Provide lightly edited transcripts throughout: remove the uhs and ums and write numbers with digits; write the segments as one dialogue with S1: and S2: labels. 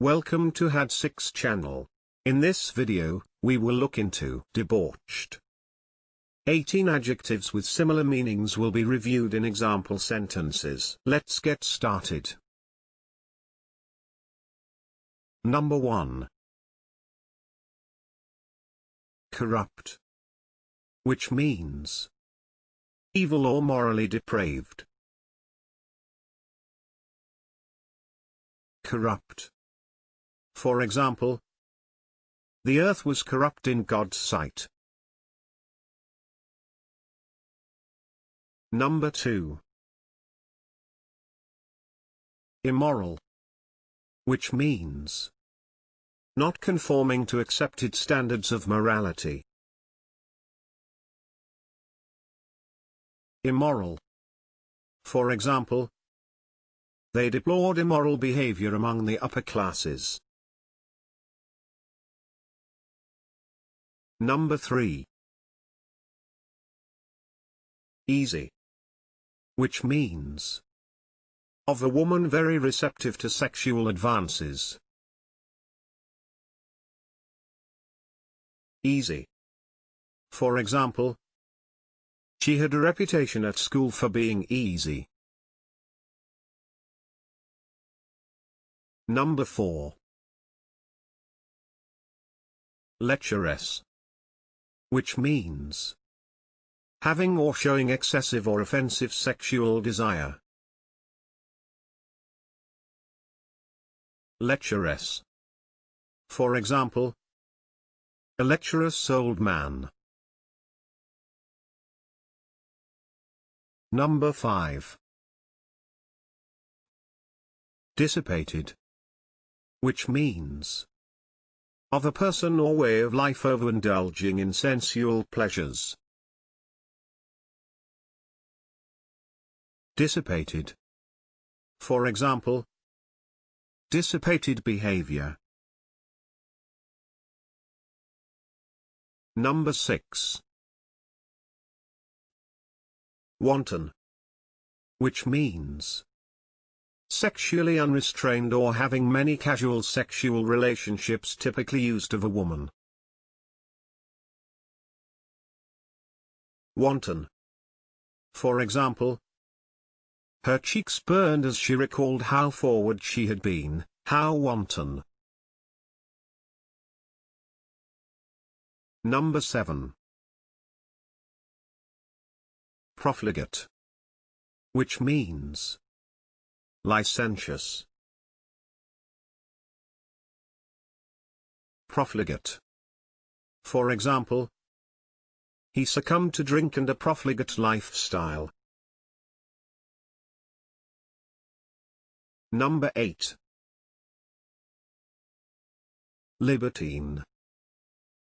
S1: Welcome to had6 channel. In this video, we will look into debauched. 18 adjectives with similar meanings will be reviewed in example sentences. Let's get started. Number 1. Corrupt, which means evil or morally depraved. Corrupt. For example, the earth was corrupt in God's sight. Number 2. Immoral, which means not conforming to accepted standards of morality. Immoral. For example, they deplored immoral behavior among the upper classes. Number 3. Easy, which means of a woman very receptive to sexual advances. Easy. For example, she had a reputation at school for being easy. Number 4. Lecherous, which means having or showing excessive or offensive sexual desire. Lecherous. For example, a lecherous old man. Number 5. Dissipated, which means of a person or way of life overindulging in sensual pleasures. Dissipated. For example, dissipated behavior. Number 6. Wanton, which means sexually unrestrained or having many casual sexual relationships typically used of a woman. Wanton. For example, her cheeks burned as she recalled how forward she had been, how wanton. Number 7. Profligate, which means licentious. Profligate. For example, he succumbed to drink and a profligate lifestyle. Number 8. Libertine,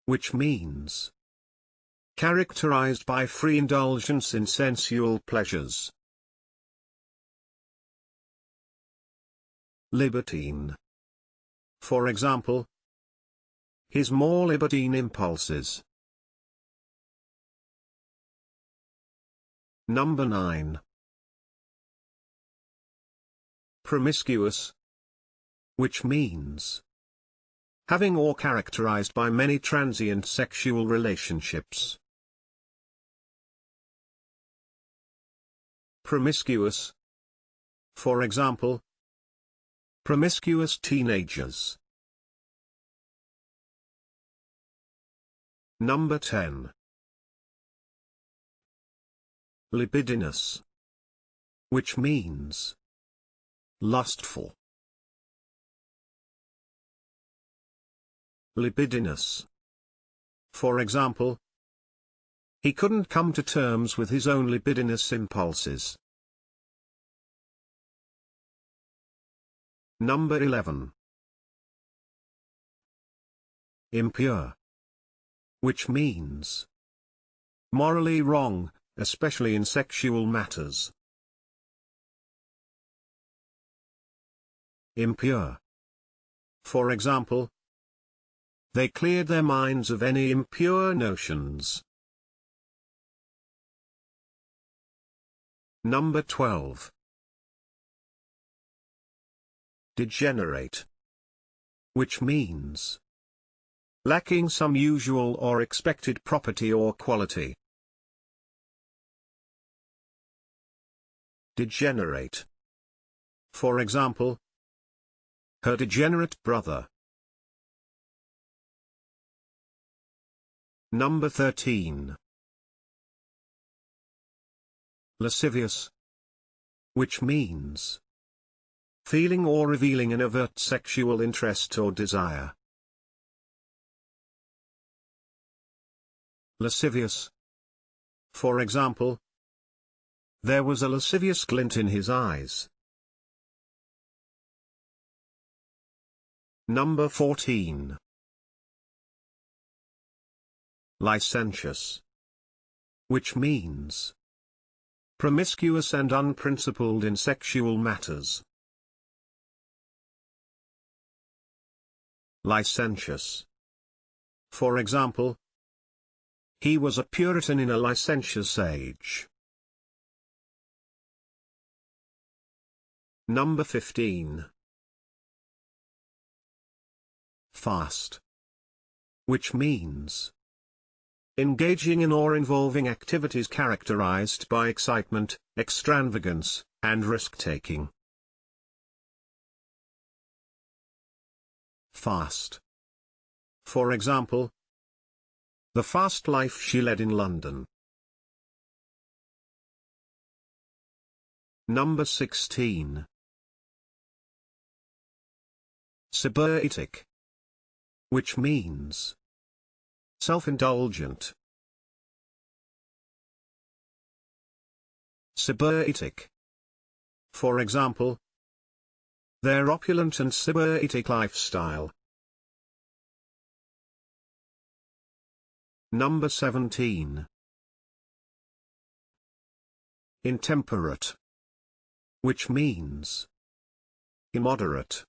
S1: which means characterized by free indulgence in sensual pleasures. Libertine. For example, his more libertine impulses. Number 9. Promiscuous, which means having or characterized by many transient sexual relationships. Promiscuous. For example, promiscuous teenagers. Number 10. Libidinous, which means lustful. Libidinous. For example, he couldn't come to terms with his own libidinous impulses. Number 11. Impure, which means morally wrong, especially in sexual matters. Impure. For example, they cleared their minds of any impure notions. Number 12. Degenerate, which means lacking some usual or expected property or quality. Degenerate. For example, her degenerate brother. Number 13. Lascivious, which means feeling or revealing an overt sexual interest or desire. Lascivious. For example, there was a lascivious glint in his eyes. Number 14. Licentious, which means promiscuous and unprincipled in sexual matters. Licentious. For example, he was a Puritan in a licentious age. Number 15. Fast, which means engaging in or involving activities characterized by excitement, extravagance, and risk-taking. Fast. For example, the fast life she led in London. Number 16. SYBARITIC, which means self-indulgent. SYBARITIC. For example, their opulent and sybaritic lifestyle. Number 17. Intemperate, which means immoderate.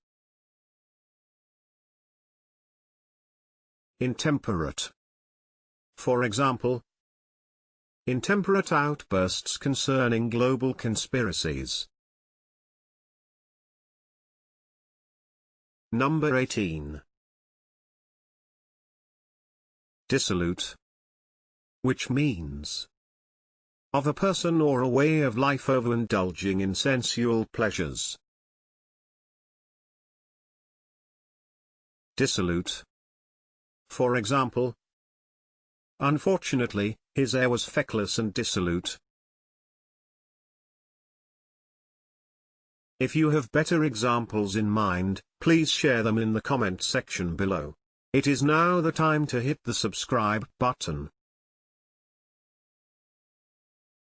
S1: Intemperate. For example, intemperate outbursts concerning global conspiracies. Number 18. Dissolute, which means of a person or a way of life overindulging in sensual pleasures. Dissolute. For example, unfortunately, his heir was feckless and dissolute. If you have better examples in mind, please share them in the comment section below. It is now the time to hit the subscribe button.